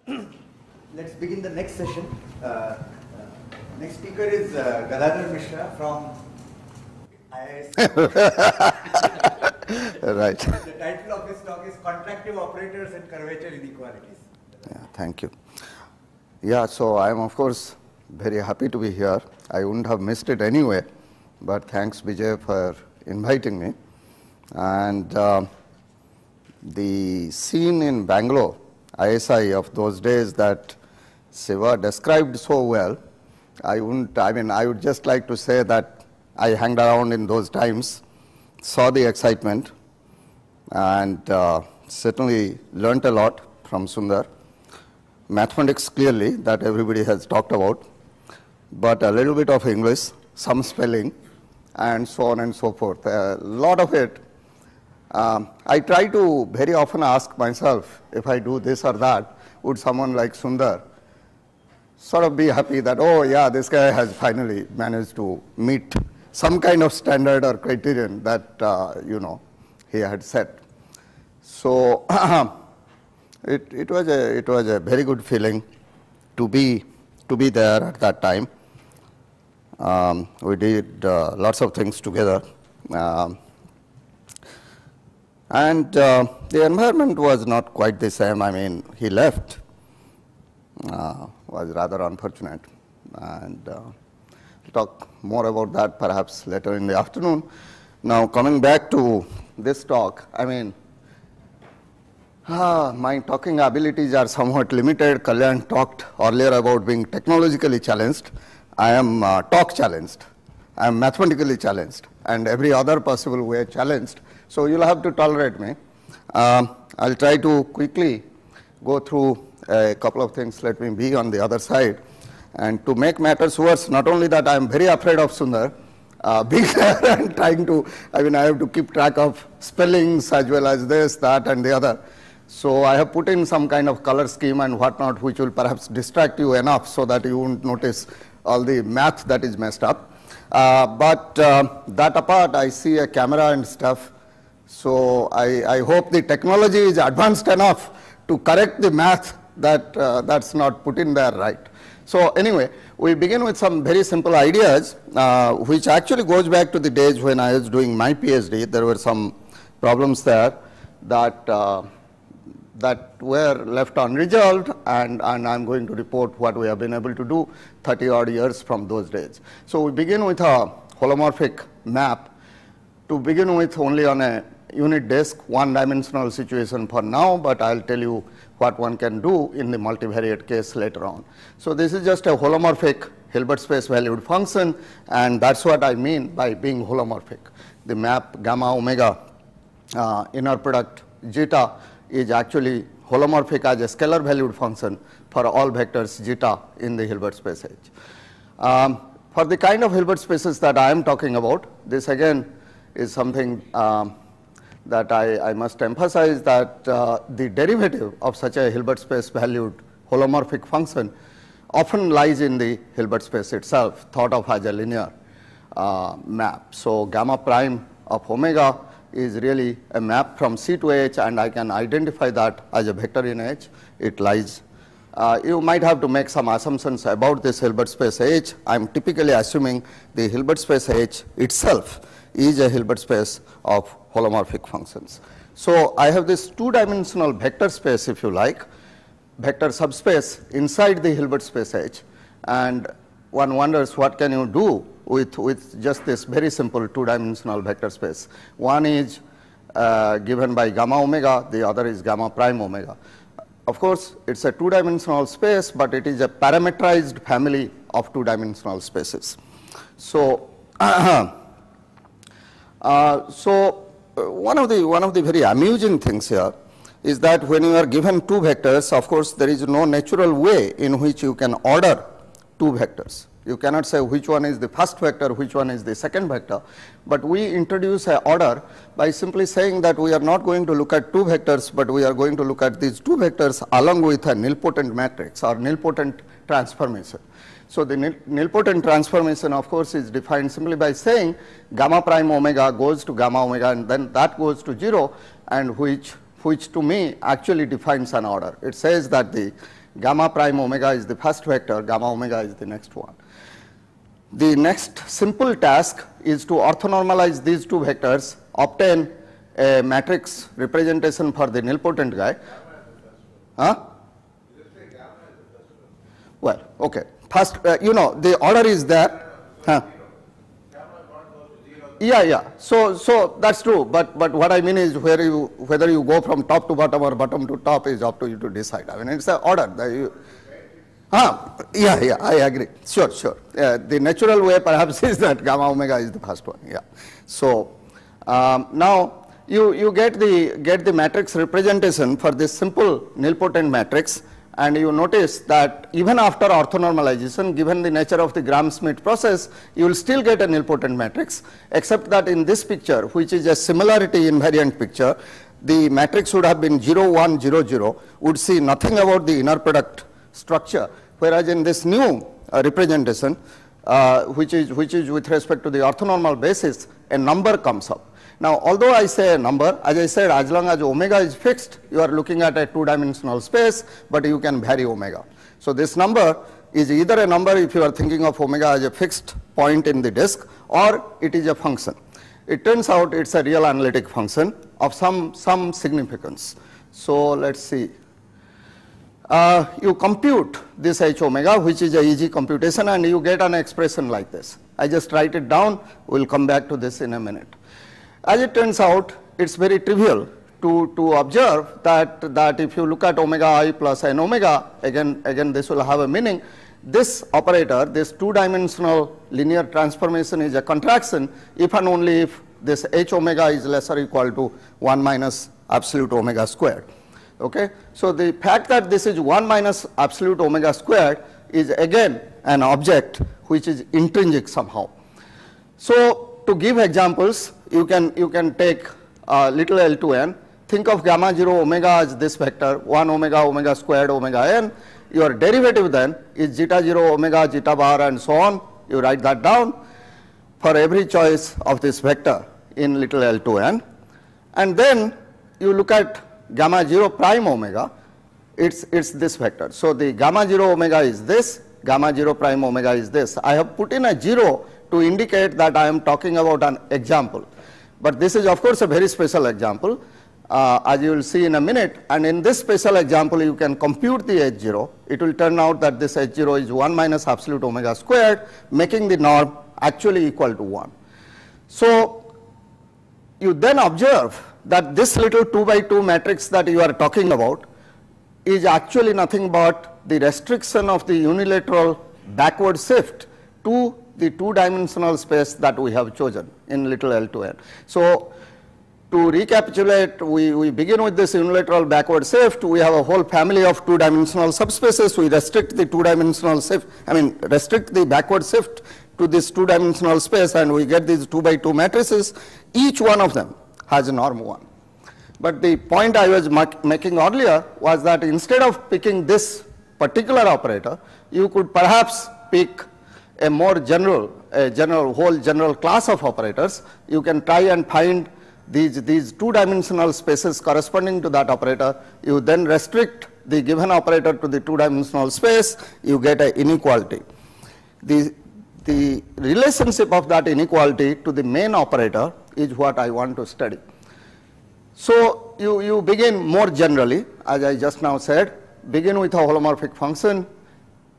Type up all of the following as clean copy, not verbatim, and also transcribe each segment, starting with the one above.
Let's begin the next session. Next speaker is Gadadhar Mishra from IISc. Right. The title of his talk is Contractive Operators and Curvature Inequalities. Yeah, thank you. Yeah, so I am of course very happy to be here. I wouldn't have missed it anyway, but thanks Vijay for inviting me. And the scene in Bangalore, ISI of those days that Siva described so well, I would just like to say that I hung around in those times, saw the excitement, and certainly learnt a lot from Sundar. Mathematics clearly, that everybody has talked about, but a little bit of English, some spelling, and so on and so forth. A lot of it, I try to very often ask myself, if I do this or that, would someone like Sundar sort of be happy that, oh yeah, this guy has finally managed to meet some kind of standard or criterion that, he had set. So it was a very good feeling to be there at that time. We did lots of things together. And the environment was not quite the same. I mean, he left, was rather unfortunate. And we'll talk more about that perhaps later in the afternoon. Now, coming back to this talk, I mean, my talking abilities are somewhat limited. Kalyan talked earlier about being technologically challenged. I am talk challenged. I am mathematically challenged, and every other possible way challenged. So you'll have to tolerate me. I'll try to quickly go through a couple of things. Let me be on the other side. And to make matters worse, not only that I am very afraid of Sundar, being there and trying to, I have to keep track of spellings as well as this, that, and the other. So I have put in some kind of color scheme and whatnot, which will perhaps distract you enough so that you won't notice all the math that is messed up. But that apart, I see a camera and stuff. So I hope the technology is advanced enough to correct the math that that's not put in there right. So anyway, we begin with some very simple ideas, which actually goes back to the days when I was doing my PhD. There were some problems there that that were left unresolved, and I'm going to report what we have been able to do 30 odd years from those days. So we begin with a holomorphic map. To begin with, only on a unit disk, one-dimensional situation for now, but I'll tell you what one can do in the multivariate case later on. So this is just a holomorphic Hilbert space valued function, and that's what I mean by being holomorphic. The map gamma omega inner product zeta is actually holomorphic as a scalar valued function for all vectors zeta in the Hilbert space H. For the kind of Hilbert spaces that I am talking about, this again is something that I must emphasize, that the derivative of such a Hilbert space valued holomorphic function often lies in the Hilbert space itself, thought of as a linear map. So gamma prime of omega is really a map from C to H, and I can identify that as a vector in H. It lies. You might have to make some assumptions about this Hilbert space H. I am typically assuming the Hilbert space H itself is a Hilbert space of holomorphic functions. So I have this two-dimensional vector space, if you like, vector subspace inside the Hilbert space H, and one wonders what can you do with just this very simple two-dimensional vector space. One is given by gamma omega, the other is gamma prime omega. Of course, it's a two-dimensional space, but it is a parametrized family of two-dimensional spaces. So, one of the very amusing things here is that when you are given two vectors, of course, there is no natural way in which you can order two vectors. You cannot say which one is the first vector, which one is the second vector, but we introduce an order by simply saying that we are not going to look at two vectors, but we are going to look at these two vectors along with a nilpotent matrix or nilpotent transformation. So the nilpotent transformation, of course, is defined simply by saying gamma prime omega goes to gamma omega, and then that goes to 0, and which to me actually defines an order. It says that the Gamma prime omega is the first vector, gamma omega is the next one. The next simple task is to orthonormalize these two vectors, obtain a matrix representation for the nilpotent guy. Huh? Well, okay. First, you know, the order is there. Huh? Yeah. So that's true. But what I mean is whether you go from top to bottom or bottom to top is up to you to decide. I mean, it's the order that you. Yeah, I agree. Sure. The natural way perhaps is that gamma omega is the first one. Yeah. So now you get the matrix representation for this simple nilpotent matrix, and you notice that even after orthonormalization, given the nature of the Gram-Schmidt process, you will still get a nilpotent matrix, except that in this picture, which is a similarity invariant picture, the matrix would have been 0, 1, 0, 0, would see nothing about the inner product structure, whereas in this new representation, which is with respect to the orthonormal basis, a number comes up. Now, although I say a number, as I said, as long as omega is fixed, you are looking at a two-dimensional space, but you can vary omega. So this number is either a number if you are thinking of omega as a fixed point in the disk, or it is a function. It turns out it's a real analytic function of some significance. So let's see. You compute this h omega, which is a easy computation, and you get an expression like this. I just write it down. We'll come back to this in a minute. As it turns out, it's very trivial to observe that if you look at omega I plus n omega, again this will have a meaning. This operator, this two-dimensional linear transformation, is a contraction if and only if this h omega is less or equal to 1 minus absolute omega squared. Okay? So the fact that this is 1 minus absolute omega squared is again an object which is intrinsic somehow. So to give examples, you can take little l to n. Think of gamma 0 omega as this vector 1 omega omega squared omega n. Your derivative then is zeta 0 omega zeta bar and so on. You write that down for every choice of this vector in little l to n. And then you look at gamma 0 prime omega. It's this vector. So the gamma 0 omega is this, gamma 0 prime omega is this. I have put in a 0 to indicate that I am talking about an example. But this is of course a very special example, as you will see in a minute, and in this special example you can compute the h0. It will turn out that this h0 is 1 minus absolute omega squared, making the norm actually equal to 1. So you then observe that this little 2 by 2 matrix that you are talking about is actually nothing but the restriction of the unilateral backward shift to the two-dimensional space that we have chosen in little l to n. So to recapitulate, we begin with this unilateral backward shift. We have a whole family of two-dimensional subspaces. We restrict the two-dimensional shift, restrict the backward shift to this two-dimensional space, and we get these 2 by 2 matrices. Each one of them has a norm 1. But the point I was making earlier was that instead of picking this particular operator, you could perhaps pick a more general class of operators. You can try and find these two-dimensional spaces corresponding to that operator. You then restrict the given operator to the two-dimensional space, you get an inequality. The relationship of that inequality to the main operator is what I want to study. So you begin more generally, as I just now said, begin with a holomorphic function,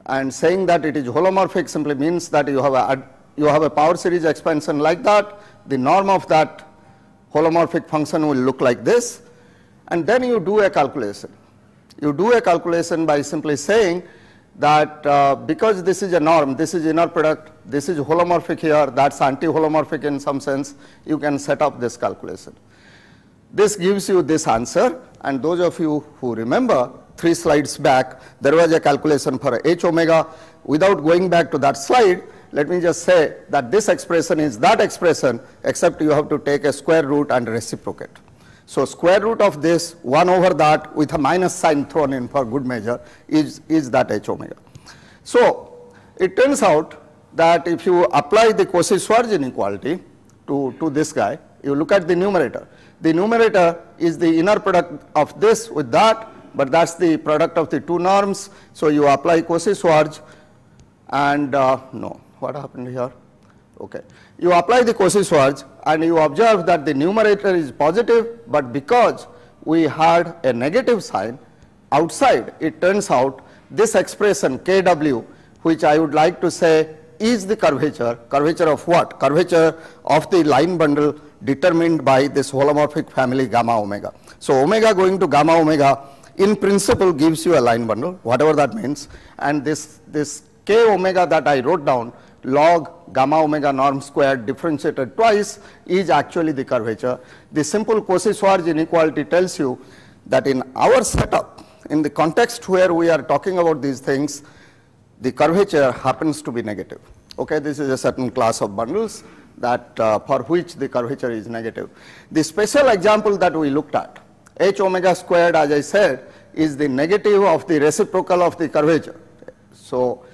and saying that it is holomorphic simply means that you have a power series expansion like that. The norm of that holomorphic function will look like this, and then you do a calculation. You do a calculation by simply saying that because this is a norm, this is inner product, this is holomorphic here, that's anti-holomorphic in some sense, you can set up this calculation. This gives you this answer, and those of you who remember 3 slides back, there was a calculation for h omega. Without going back to that slide, let me just say that this expression is that expression, except you have to take a square root and reciprocate. So square root of this 1 over that with a minus sign thrown in for good measure is that h omega. So it turns out that if you apply the Cauchy-Schwarz inequality to this guy, you look at the numerator. The numerator is the inner product of this with that, but that's the product of the two norms. So you apply Cauchy-Schwarz and no, what happened here? Okay. You apply the Cauchy-Schwarz and you observe that the numerator is positive, but because we had a negative sign outside, it turns out this expression Kw, which I would like to say is the curvature. Curvature of what? Curvature of the line bundle determined by this holomorphic family gamma omega. So omega going to gamma omega in principle gives you a line bundle, whatever that means, and this k omega that I wrote down, log gamma omega norm squared differentiated twice, is actually the curvature. The simple Cauchy-Schwarz inequality tells you that in our setup, in the context where we are talking about these things, the curvature happens to be negative. Okay, this is a certain class of bundles that for which the curvature is negative. The special example that we looked at, h omega squared, as I said, is the negative of the reciprocal of the curvature. So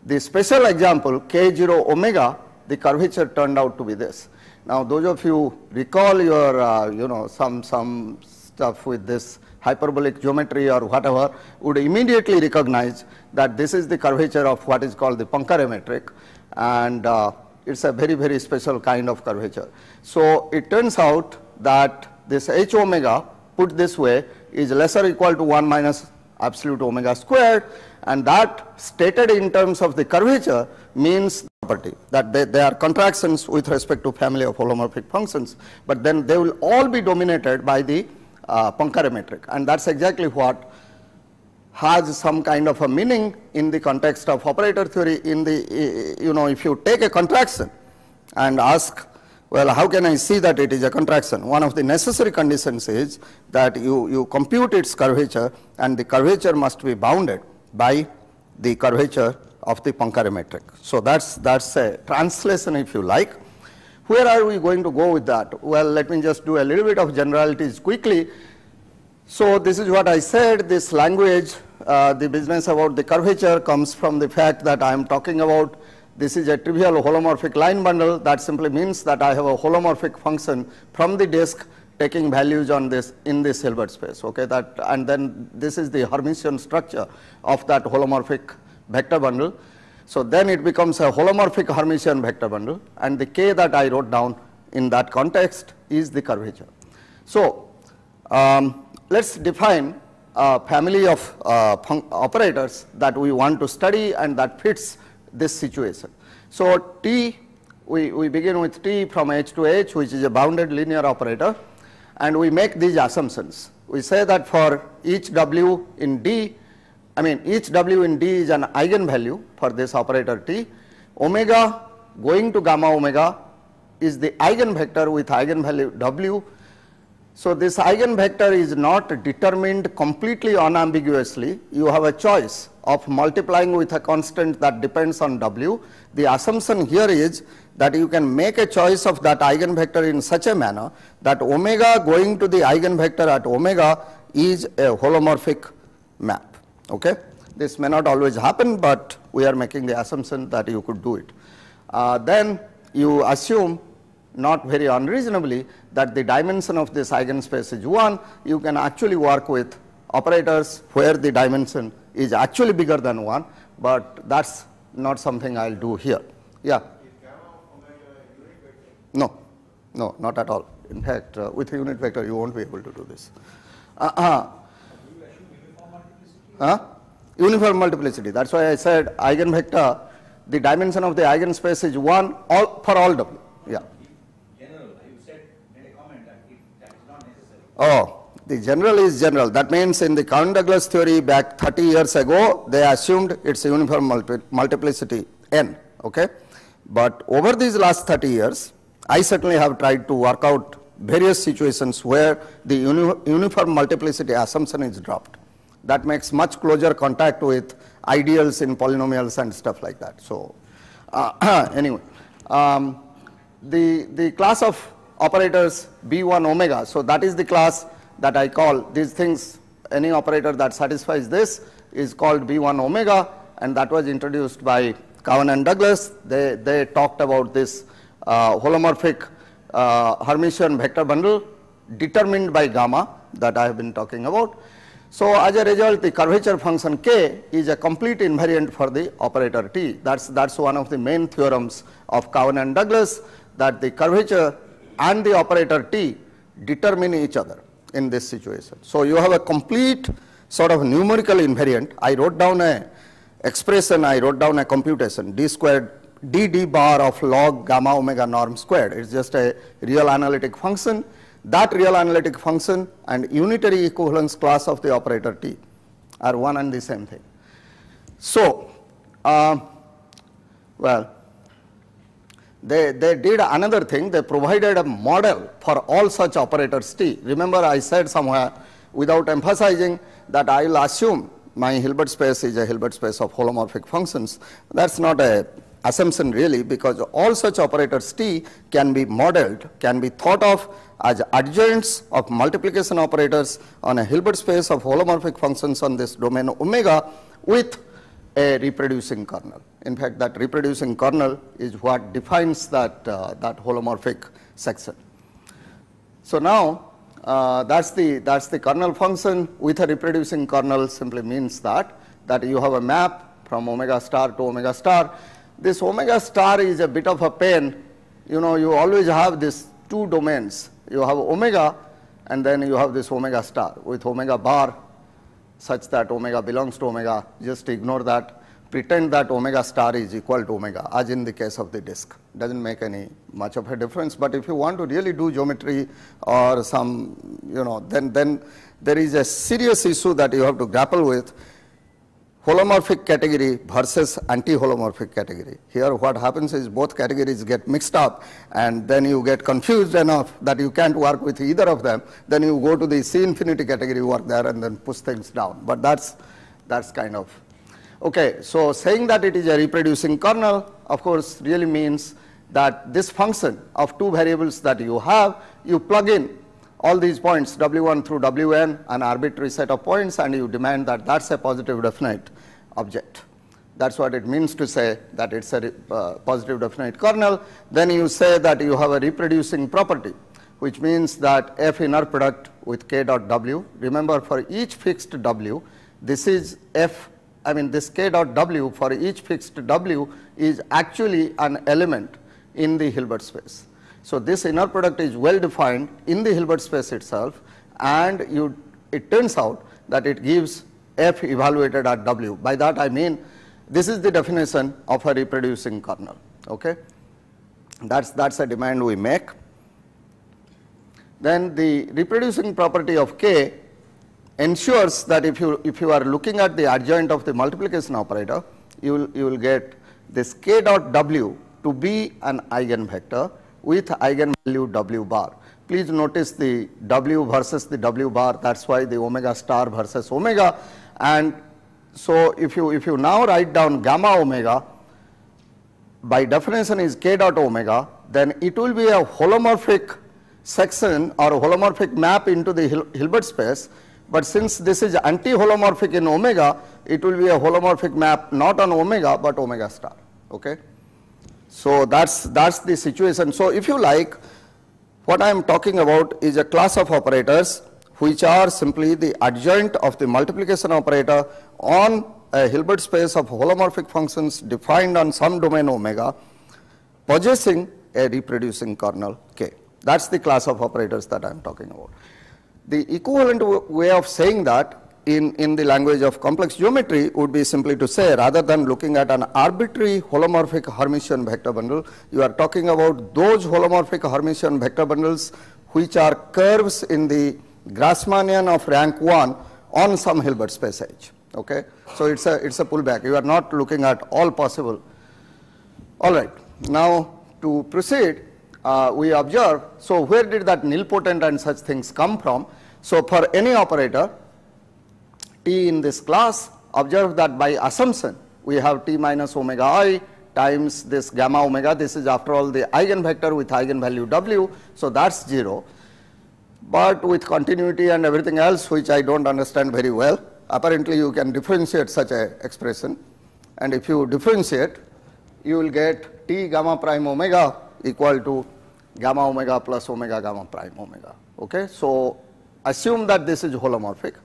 the special example k0 omega, the curvature turned out to be this. Now those of you recall your some stuff with this hyperbolic geometry or whatever would immediately recognize that this is the curvature of what is called the Poincare metric, and it's a very, very special kind of curvature. So it turns out that this h omega, put this way, is lesser or equal to 1 minus absolute omega squared, and that stated in terms of the curvature means property that they are contractions with respect to family of holomorphic functions, but then they will all be dominated by the Poincare metric, and that's exactly what has some kind of a meaning in the context of operator theory. In the if you take a contraction and ask, well, how can I see that it is a contraction? One of the necessary conditions is that you compute its curvature, and the curvature must be bounded by the curvature of the Poincare metric. So that's a translation, if you like. Where are we going to go with that? Well, let me just do a little bit of generalities quickly. So this is what I said, this language, the business about the curvature comes from the fact that I am talking about this is a trivial holomorphic line bundle. That simply means that I have a holomorphic function from the disk taking values on this in this Hilbert space. Okay, and then this is the Hermitian structure of that holomorphic vector bundle. So then it becomes a holomorphic Hermitian vector bundle, and the k that I wrote down in that context is the curvature. So let's define a family of operators that we want to study and that fits this situation. So T, we begin with T from H to H, which is a bounded linear operator, and we make these assumptions. We say that for each W in D, each W in D is an eigenvalue for this operator T. Omega going to gamma omega is the eigenvector with eigenvalue W. So this eigenvector is not determined completely unambiguously. You have a choice of multiplying with a constant that depends on W. The assumption here is that you can make a choice of that eigenvector in such a manner that omega going to the eigenvector at omega is a holomorphic map. Okay, this may not always happen, but we are making the assumption that you could do it. Then you assume, not very unreasonably, that the dimension of this eigenspace is 1. You can actually work with operators where the dimension is actually bigger than 1, but that's not something I'll do here. Yeah. Is gamma omega a unit vector? No, not at all. In fact, with a unit vector, you won't be able to do this. Uniform multiplicity. That's why I said eigenvector, the dimension of the eigenspace is 1 for all W. Yeah. General, you said, made a comment that that is not necessary. Oh, the general is general. That means in the Cohen-Douglas theory back 30 years ago, they assumed it's a uniform multiplicity n. Okay, but over these last 30 years, I certainly have tried to work out various situations where the uniform multiplicity assumption is dropped. That makes much closer contact with ideals in polynomials and stuff like that. So anyway, the class of operators B1 omega, so that is the class that I call these things, any operator that satisfies this is called B1 omega, and that was introduced by Cohen and Douglas. They talked about this holomorphic Hermitian vector bundle determined by gamma that I have been talking about. So as a result, the curvature function k is a complete invariant for the operator T. That's one of the main theorems of Cowan and Douglas, that the curvature and the operator T determine each other in this situation. So you have a complete sort of numerical invariant. I wrote down a expression, I wrote down a computation, d squared d bar of log gamma omega norm squared. It's just a real analytic function. That real analytic function and unitary equivalence class of the operator T are one and the same thing. So, well, they did another thing. They provided a model for all such operators T. Remember, I said somewhere without emphasizing that I will assume my Hilbert space is a Hilbert space of holomorphic functions. That's not a assumption really, because all such operators T can be modeled, can be thought of as adjoints of multiplication operators on a Hilbert space of holomorphic functions on this domain omega with a reproducing kernel. In fact, that reproducing kernel is what defines that, that holomorphic section. So now, that's the kernel function with a reproducing kernel simply means that you have a map from omega star to omega star. This omega star is a bit of a pain. You know, you always have these two domains. You have omega and then you have this omega star with omega bar such that omega belongs to omega. Just ignore that. Pretend that omega star is equal to omega, as in the case of the disk. Doesn't make any much of a difference. But if you want to really do geometry or some, you know, then there is a serious issue that you have to grapple with. Holomorphic category versus anti-holomorphic category. Here what happens is both categories get mixed up and then you get confused enough that you can't work with either of them. Then you go to the C infinity category, work there and then push things down. But that's kind of, okay. So saying that it is a reproducing kernel, of course, really means that this function of two variables that you have, you plug in all these points w1 through wn, an arbitrary set of points, and you demand that that's a positive definite object. That's what it means to say that it's a positive definite kernel. Then you say that you have a reproducing property, which means that f inner product with k dot w. Remember, for each fixed w, this is f, I mean this k dot w for each fixed w is actually an element in the Hilbert space. So this inner product is well defined in the Hilbert space itself, and it turns out that it gives f evaluated at w. By that I mean this is the definition of a reproducing kernel. Okay, that's a demand we make. Then the reproducing property of k ensures that if you are looking at the adjoint of the multiplication operator, you will get this k dot w to be an eigenvector with eigenvalue w bar. Please notice the w versus the w bar. That's why the omega star versus omega. And so if you now write down gamma omega, by definition is k dot omega, then it will be a holomorphic section or a holomorphic map into the Hilbert space. But since this is anti-holomorphic in omega, it will be a holomorphic map not on omega but omega star. Okay. So that's the situation. So if you like, what I am talking about is a class of operators which are simply the adjoint of the multiplication operator on a Hilbert space of holomorphic functions defined on some domain omega, possessing a reproducing kernel k. That's the class of operators that I am talking about. The equivalent way of saying that in the language of complex geometry would be simply to say, rather than looking at an arbitrary holomorphic Hermitian vector bundle, you are talking about those holomorphic Hermitian vector bundles which are curves in the Grassmannian of rank 1 on some Hilbert space H. Okay? So it's a pullback. You are not looking at all possible. All right. Now to proceed, we observe, so where did that nilpotent and such things come from? So for any operator T in this class, observe that by assumption we have T minus omega I times this gamma omega. This is after all the eigenvector with eigenvalue w, so that's 0. But with continuity and everything else which I don't understand very well, apparently you can differentiate such a expression, and if you differentiate you will get T gamma prime omega equal to gamma omega plus omega gamma prime omega. Okay, so assume that this is holomorphic.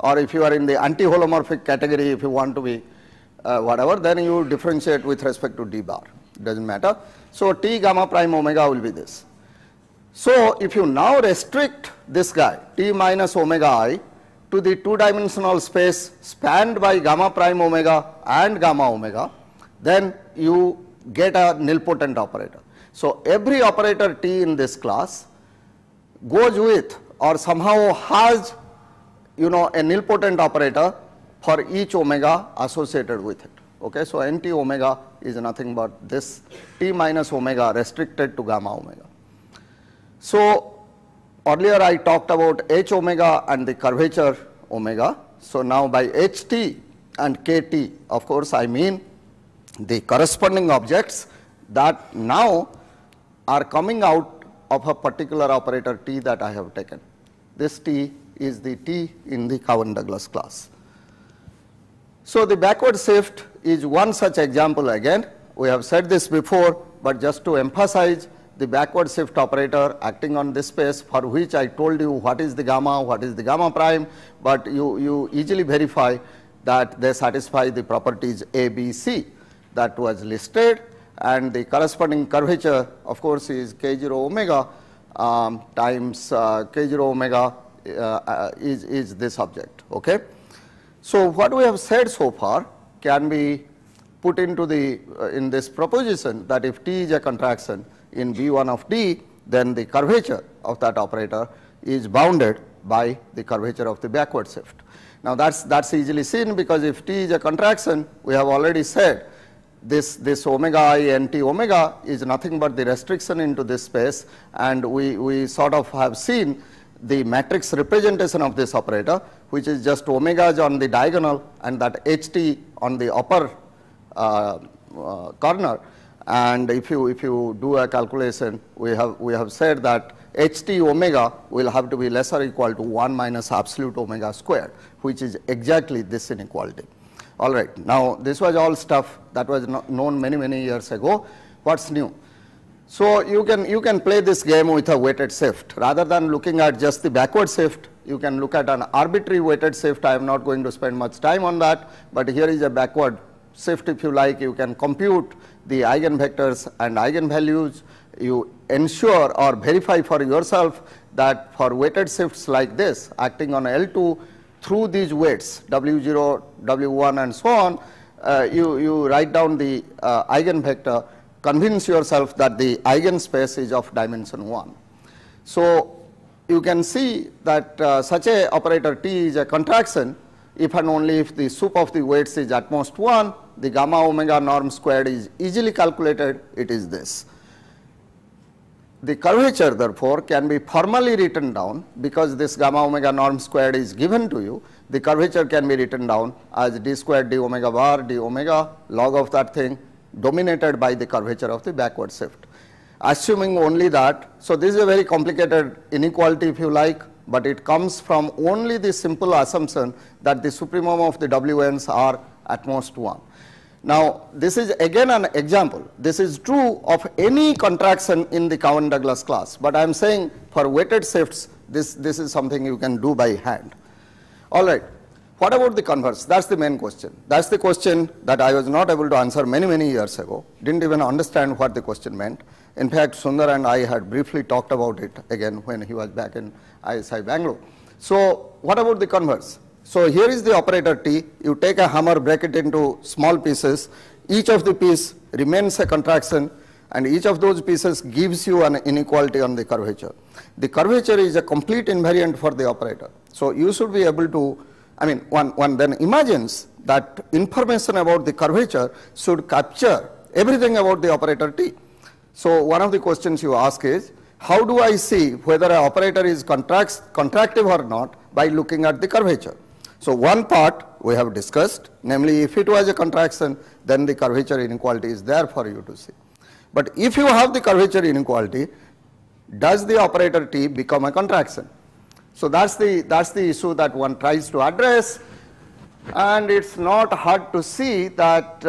or if you are in the anti-holomorphic category, if you want to be whatever, then you differentiate with respect to d bar, it does not matter. So, T gamma prime omega will be this. So, if you now restrict this guy T minus omega I to the two-dimensional space spanned by gamma prime omega and gamma omega, then you get a nilpotent operator. So, every operator T in this class goes with or somehow has a nilpotent operator for each omega associated with it. Okay. So, NT omega is nothing but this T minus omega restricted to gamma omega. So, earlier I talked about H omega and the curvature omega. So, now by HT and KT, of course, I mean the corresponding objects that now are coming out of a particular operator T that I have taken. This T is the T in the Cowan-Douglas class. So, the backward shift is one such example again. We have said this before, but just to emphasize, the backward shift operator acting on this space, for which I told you what is the gamma prime, but you easily verify that they satisfy the properties A, B, C that was listed, and the corresponding curvature of course is K0 omega times K0 omega is this object. Okay. So, what we have said so far can be put into the in this proposition that if T is a contraction in B1 of D, then the curvature of that operator is bounded by the curvature of the backward shift. Now, that's easily seen, because if T is a contraction, we have already said this omega I NT omega is nothing but the restriction into this space, and we sort of have seen the matrix representation of this operator, which is just omegas on the diagonal and that HT on the upper corner. And if you do a calculation, we have said that HT omega will have to be less or equal to 1 minus absolute omega squared, which is exactly this inequality. All right. Now, this was all stuff that was known many years ago. What's new? So, you can play this game with a weighted shift. Rather than looking at just the backward shift, you can look at an arbitrary weighted shift. I am not going to spend much time on that, but here is a backward shift. If you like, you can compute the eigenvectors and eigenvalues. You ensure or verify for yourself that for weighted shifts like this acting on L2 through these weights W0, W1 and so on, you write down the eigenvector, convince yourself that the eigenspace is of dimension 1. So, you can see that such a operator T is a contraction if and only if the sup of the weights is at most 1, the gamma omega norm squared is easily calculated, it is this. The curvature therefore can be formally written down, because this gamma omega norm squared is given to you. The curvature can be written down as d squared d omega bar d omega log of that thing dominated by the curvature of the backward shift. Assuming only that, so this is a very complicated inequality if you like, but it comes from only the simple assumption that the supremum of the Wn's are at most 1. Now, this is again an example. This is true of any contraction in the Cowan-Douglas class, but I am saying for weighted shifts, this is something you can do by hand. All right. What about the converse? That's the main question. That's the question that I was not able to answer many years ago. Didn't even understand what the question meant. In fact, Sundar and I had briefly talked about it again when he was back in ISI Bangalore. So, what about the converse? So, here is the operator T. You take a hammer, break it into small pieces. Each of the piece remains a contraction, and each of those pieces gives you an inequality on the curvature. The curvature is a complete invariant for the operator. So, you should be able to, I mean, one then imagines that information about the curvature should capture everything about the operator T. So, one of the questions you ask is, how do I see whether an operator is contractive or not by looking at the curvature? So, one part we have discussed, namely if it was a contraction, then the curvature inequality is there for you to see. But if you have the curvature inequality, does the operator T become a contraction? So, that's the issue that one tries to address, and it's not hard to see that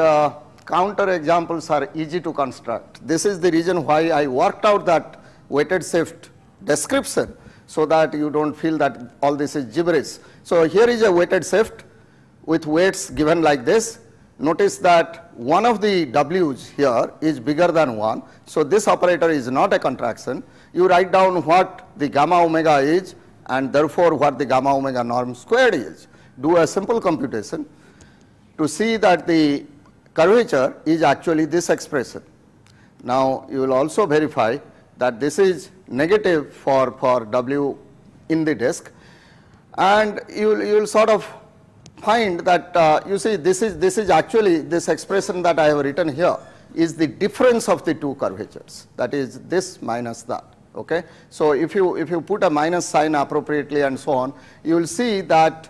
counter examples are easy to construct. This is the reason why I worked out that weighted shift description, so that you don't feel that all this is gibberish. So here is a weighted shift with weights given like this. Notice that one of the W's here is bigger than 1. So this operator is not a contraction. You write down what the gamma omega is and therefore what the gamma omega norm squared is. Do a simple computation to see that the curvature is actually this expression. Now you will also verify that this is negative for W in the disk, and you will sort of find that you see this is actually, this expression that I have written here is the difference of the two curvatures, that is this minus that. Okay. So if you put a minus sign appropriately and so on, you will see that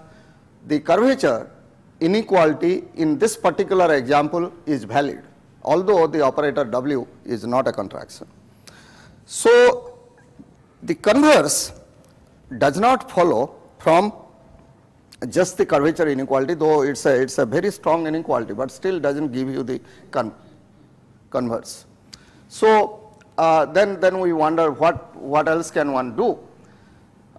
the curvature inequality in this particular example is valid, although the operator W is not a contraction. So the converse does not follow from just the curvature inequality, though it's a very strong inequality, but still doesn't give you the converse. So then we wonder what else can one do.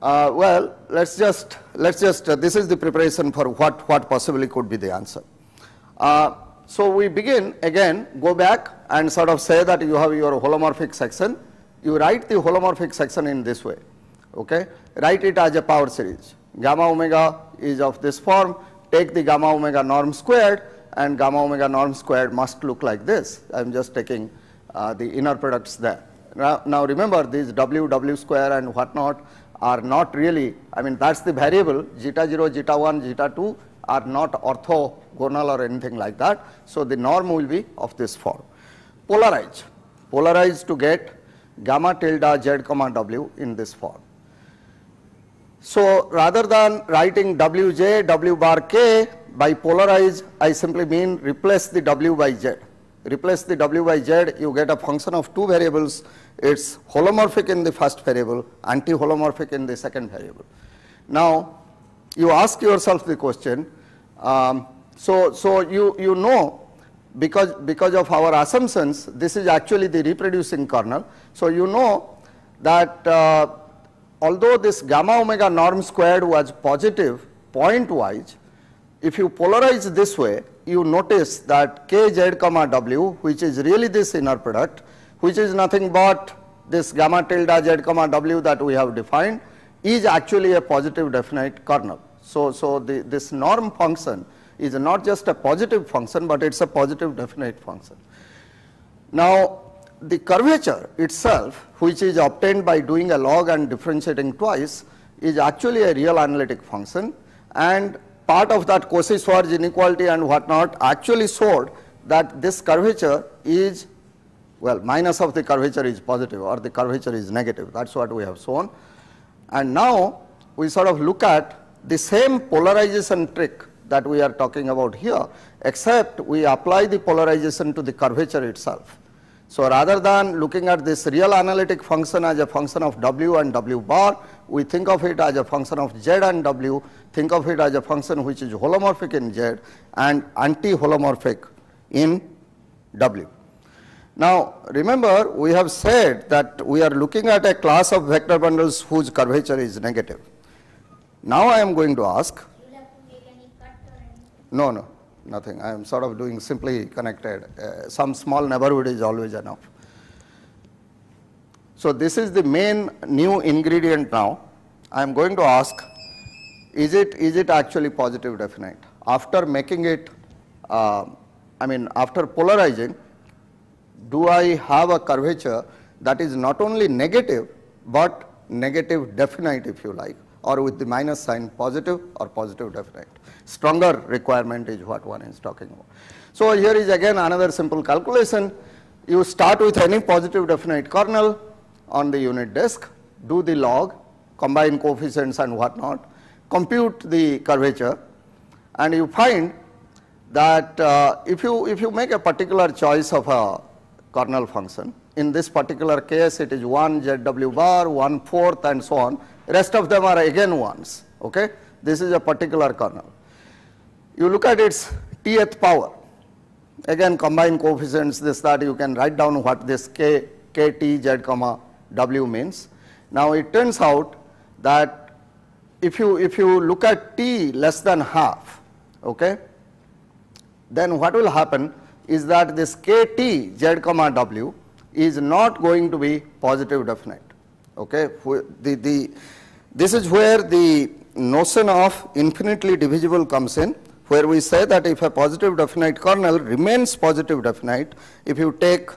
Well, let's just this is the preparation for what possibly could be the answer. So we begin again, go back and sort of say that you have your holomorphic section. You write the holomorphic section in this way. Okay, write it as a power series. Gamma omega is of this form. Take the gamma omega norm squared, and gamma omega norm squared must look like this. I am just taking the inner products there. Now remember, these W square and whatnot are not really, I mean that's the variable, zeta 0, zeta 1, zeta 2 are not orthogonal or anything like that. So the norm will be of this form. Polarize to get gamma tilde z comma W in this form. So rather than writing Wj, W bar k, by polarize I simply mean replace the W by z. Replace the W by z, you get a function of two variables. It's holomorphic in the first variable, anti-holomorphic in the second variable. Now you ask yourself the question, so you know, because of our assumptions, this is actually the reproducing kernel. So you know that although this gamma omega norm squared was positive point-wise, if you polarize this way, you notice that kz comma W, which is really this inner product, which is nothing but this gamma tilde z comma W that we have defined, is actually a positive definite kernel. So this norm function is not just a positive function, but it's a positive definite function. Now the curvature itself, which is obtained by doing a log and differentiating twice, is actually a real analytic function, and part of that Cauchy-Schwarz inequality and whatnot actually showed that this curvature is, well, minus of the curvature is positive or the curvature is negative. That's what we have shown. And now we sort of look at the same polarization trick that we are talking about here, except we apply the polarization to the curvature itself. So rather than looking at this real analytic function as a function of W and W bar, we think of it as a function of Z and W, think of it as a function which is holomorphic in Z and anti-holomorphic in W. Now remember, we have said that we are looking at a class of vector bundles whose curvature is negative. Now I am going to ask. You have to make any cut or anything? No, nothing. I am sort of doing simply connected. Some small neighborhood is always enough. So this is the main new ingredient now. I am going to ask, is it actually positive definite? After making it, after polarizing, do I have a curvature that is not only negative, but negative definite, if you like, or with the minus sign, positive or positive definite. Stronger requirement is what one is talking about. So here is again another simple calculation. You start with any positive definite kernel on the unit disk, do the log, combine coefficients and whatnot, compute the curvature, and you find that if you make a particular choice of a kernel function, in this particular case it is 1 ZW bar, 1/4 and so on, rest of them are again 1s, okay. This is a particular kernel. You look at its tth power, again combine coefficients, this that, you can write down what this k t z comma w means. Now it turns out that if you look at t less than half, okay, then what will happen is that this kt z comma w is not going to be positive definite. Okay, this is where the notion of infinitely divisible comes in, where we say that if a positive definite kernel remains positive definite, if you take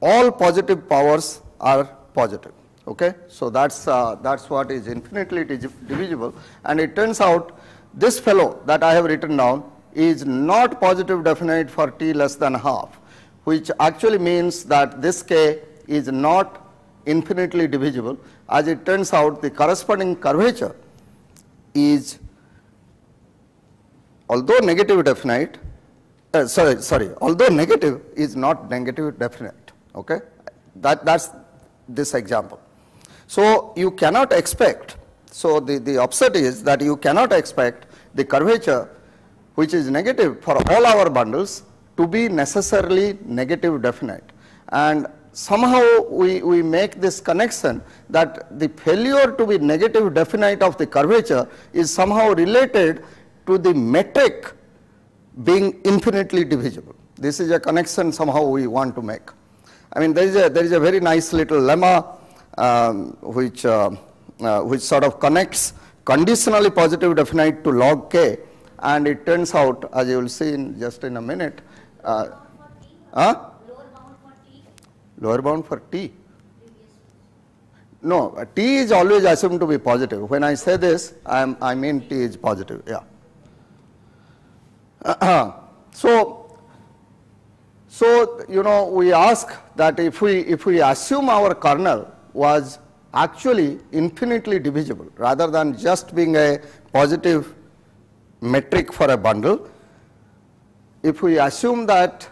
all positive powers are positive. Okay, so that's what is infinitely divisible, and it turns out this fellow that I have written down is not positive definite for t less than half, which actually means that this k is not infinitely divisible. As it turns out, the corresponding curvature is, although negative definite, although negative is not negative definite. Okay, that's this example. So you cannot expect, so the upset is that you cannot expect the curvature which is negative for all our bundles to be necessarily negative definite, and somehow we make this connection that the failure to be negative definite of the curvature is somehow related to the metric being infinitely divisible. This is a connection somehow we want to make. I mean, there is a very nice little lemma which sort of connects conditionally positive definite to log k, and it turns out, as you will see in just in a minute, lower bound for t. No, t is always assumed to be positive. When I say this, I mean t is positive. Yeah. So you know, we ask that if we assume our kernel was actually infinitely divisible rather than just being a positive metric for a bundle, if we assume that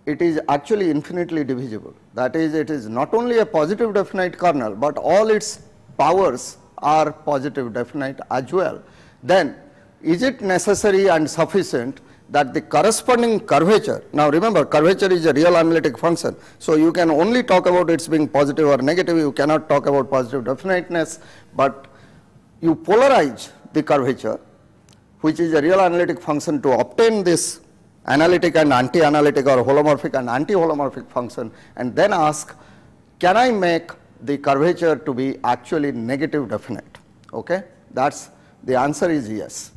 it is actually infinitely divisible, that is, it is not only a positive definite kernel, but all its powers are positive definite as well, then is it necessary and sufficient that the corresponding curvature, now remember curvature is a real analytic function, so you can only talk about its being positive or negative, you cannot talk about positive definiteness, but you polarize the curvature, which is a real analytic function, to obtain this analytic and anti-analytic or holomorphic and anti-holomorphic function, and then ask, can I make the curvature to be actually negative definite? Okay, that's the answer is yes.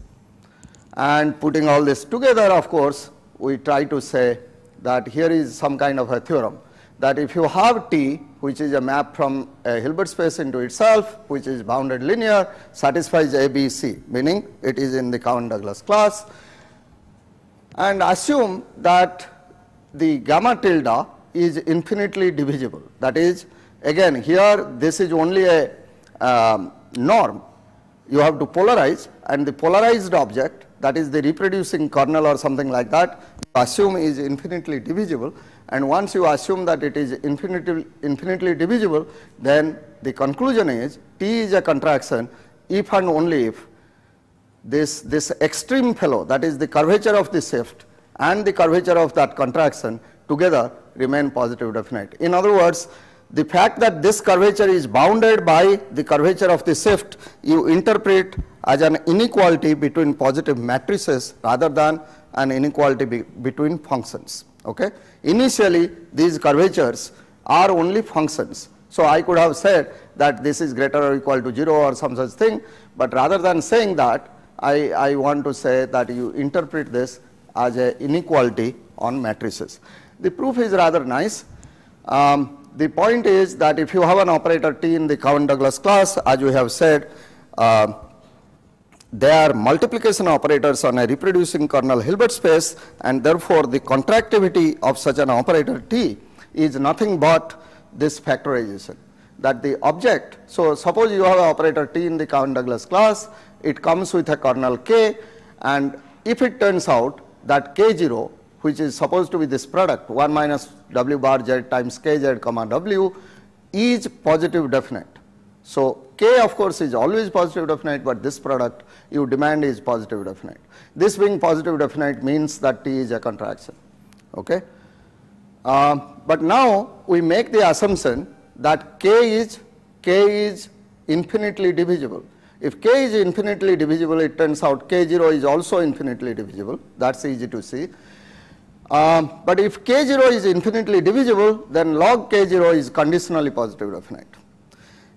And putting all this together, of course, we try to say that here is some kind of a theorem, that if you have T, which is a map from a Hilbert space into itself, which is bounded linear, satisfies A, B, C, meaning it is in the Cohen-Douglas class, and assume that the gamma tilde is infinitely divisible. That is, again, here this is only a norm. You have to polarize, and the polarized object, that is the reproducing kernel or something like that, you assume is infinitely divisible, and once you assume that it is infinitely divisible, then the conclusion is T is a contraction if and only if this extreme fellow, that is the curvature of the shift and the curvature of that contraction together remain positive definite. In other words, the fact that this curvature is bounded by the curvature of the shift, you interpret as an inequality between positive matrices rather than an inequality between functions. Okay? Initially, these curvatures are only functions. So I could have said that this is greater or equal to 0 or some such thing, but rather than saying that, I want to say that you interpret this as an inequality on matrices. The proof is rather nice. The point is that if you have an operator T in the Cohen-Douglas class, as we have said, they are multiplication operators on a reproducing kernel Hilbert space, and therefore the contractivity of such an operator T is nothing but this factorization, that the object, so suppose you have an operator T in the Cohen-Douglas class, it comes with a kernel K, and if it turns out that K0, which is supposed to be this product 1 minus W bar Z times Kz comma W, is positive definite. So K of course is always positive definite, but this product you demand is positive definite. This being positive definite means that T is a contraction. Okay? But now we make the assumption that K is infinitely divisible. If k is infinitely divisible, it turns out k0 is also infinitely divisible. That's easy to see. But if k0 is infinitely divisible, then log k0 is conditionally positive definite.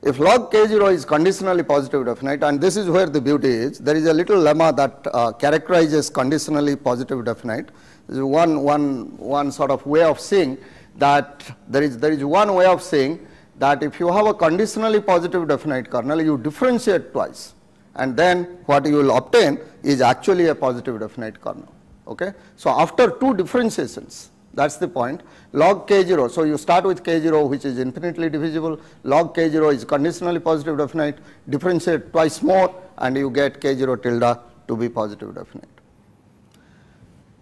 If log k0 is conditionally positive definite, and this is where the beauty is, there is a little lemma that characterizes conditionally positive definite. This is one sort of way of saying that there is one way of saying that if you have a conditionally positive definite kernel, you differentiate twice, and then what you will obtain is actually a positive definite kernel. Okay? So after two differentiations, that's the point, log k0, so you start with k0 which is infinitely divisible, log k0 is conditionally positive definite, differentiate twice more and you get k0 tilde to be positive definite.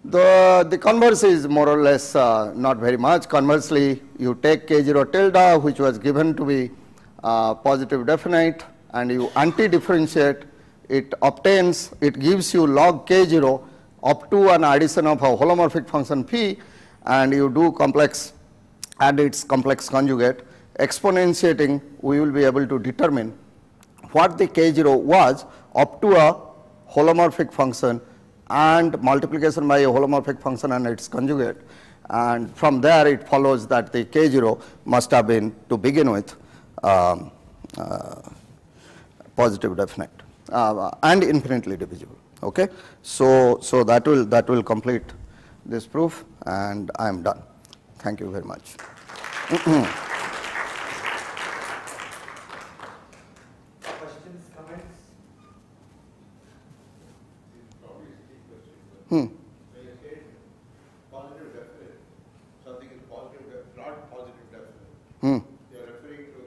The converse is more or less not very much. Conversely, you take k0 tilde which was given to be positive definite and you anti-differentiate, it gives you log k0 up to an addition of a holomorphic function phi, and you do add its complex conjugate. Exponentiating, we will be able to determine what the k0 was up to a holomorphic function and multiplication by a holomorphic function and its conjugate, and from there it follows that the k0 must have been, to begin with, positive definite and infinitely divisible. Okay? So that will complete this proof, and I am done. Thank you very much. Questions, comments? Probably a silly question, but Hmm. when you say positive definite, something is positive, not positive definite, Hmm. you are referring to,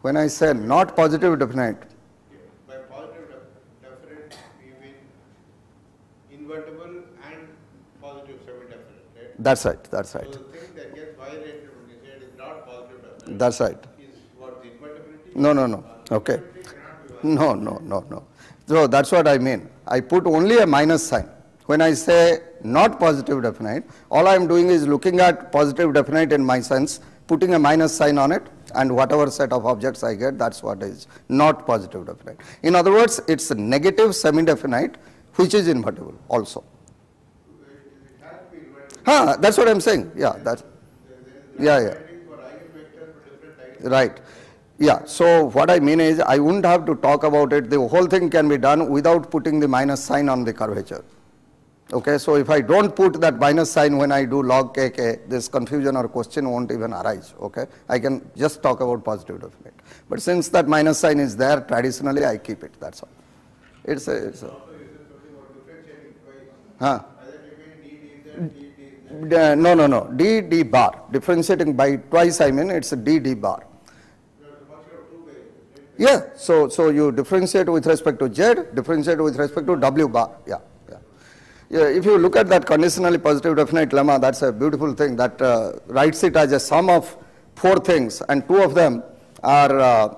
When I say not positive definite, by positive definite, we mean invertible and positive semi-definite, right? that's right, that's So right, the thing that gets violated when you say it is not positive definite that's right. is what, the invertibility? No. Okay. Invertibility cannot be violated. No. So that's what I mean. I put only a minus sign. When I say not positive definite, all I am doing is looking at positive definite in my sense, putting a minus sign on it, and whatever set of objects I get, that's what is not positive definite. In other words, it's a negative semi-definite which is invertible also. It has to be invertible. That's what I'm saying. Yeah, that's, yeah. Findings for eigenvectors for different eigenvectors. Right. Yeah. So what I mean is I wouldn't have to talk about it. The whole thing can be done without putting the minus sign on the curvature. Okay. So if I don't put that minus sign when I do log kk, this confusion or question won't even arise. Okay. I can just talk about positive definite. But since that minus sign is there, traditionally I keep it. That's all. It's a. Also, you said something about differentiating twice. Huh. Either you mean d dz, d dz. No. D bar. Differentiating by twice, I mean it's a D bar. There's a function of two ways, right? Yeah, so you differentiate with respect to z, differentiate with respect to w bar. Yeah. If you look at that conditionally positive definite lemma, that's a beautiful thing that writes it as a sum of four things, and two of them are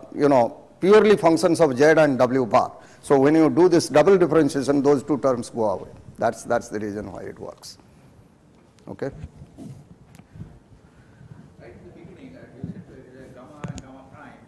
purely functions of z and w bar. So when you do this double differentiation, those two terms go away. That's the reason why it works. Okay. Right in the beginning, you said there is a gamma and gamma prime.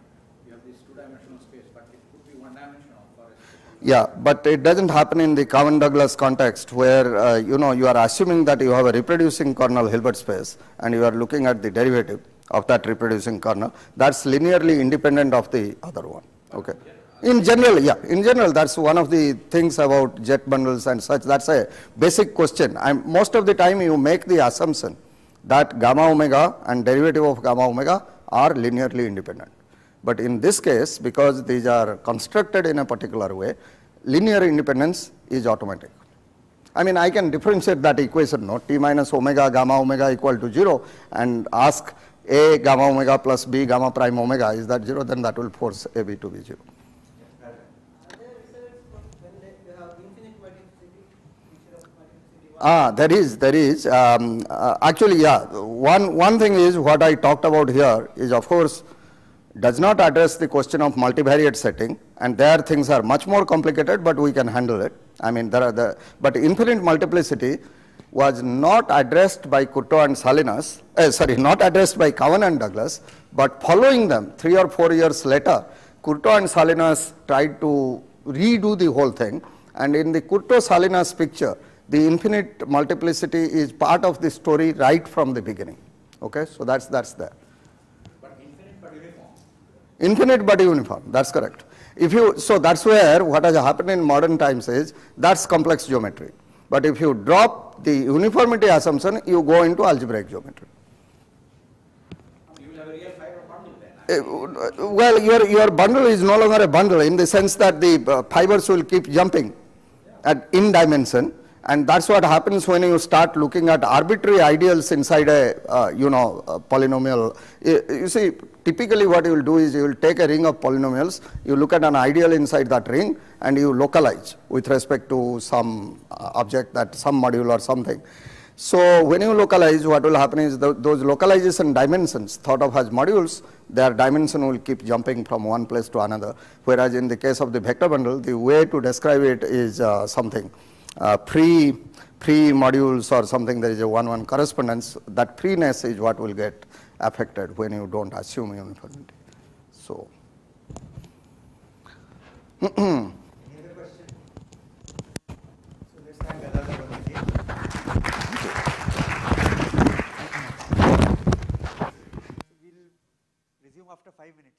You have this two-dimensional space, but it could be one-dimensional for a special. Yeah, but it doesn't happen in the Cowan-Douglas context where you are assuming that you have a reproducing kernel Hilbert space and you are looking at the derivative of that reproducing kernel. That's linearly independent of the other one. Okay. In general, that's one of the things about jet bundles and such. That's a basic question. Most of the time you make the assumption that gamma omega and derivative of gamma omega are linearly independent. But in this case, because these are constructed in a particular way, linear independence is automatic. I mean, I can differentiate that equation, no, t minus omega gamma omega equal to 0, and ask a gamma omega plus b gamma prime omega, is that 0? Then that will force ab to be 0. Are there results when you have infinite multiplicity instead of multiplicity 1? There is. Actually, yeah. One thing is what I talked about here is, of course, does not address the question of multivariate setting, and there things are much more complicated, but we can handle it. I mean, but infinite multiplicity, was not addressed by Courtot and Salinas, not addressed by Cowan and Douglas, but following them 3 or 4 years later, Courtot and Salinas tried to redo the whole thing, and in the Courtot-Salinas picture, the infinite multiplicity is part of the story right from the beginning. Okay, so that's there. But infinite but uniform. Infinite but uniform, that's correct. So that's where what has happened in modern times is, that's complex geometry. But if you drop the uniformity assumption, you go into algebraic geometry. You will have a real fiber bundle then. Well, your bundle is no longer a bundle in the sense that the fibers will keep jumping in dimension, and that's what happens when you start looking at arbitrary ideals inside a polynomial. You see, typically what you will do is you will take a ring of polynomials, you look at an ideal inside that ring, and you localize with respect to some object, that some module or something. So when you localize, what will happen is those localization dimensions thought of as modules, their dimension will keep jumping from one place to another, whereas in the case of the vector bundle, the way to describe it is something pre-modules or something. There is a 1-1 correspondence. That freeness is what will get affected when you don't assume uniformity. So Any other question? So let's thank Gadadhar once again. So we'll resume after 5 minutes.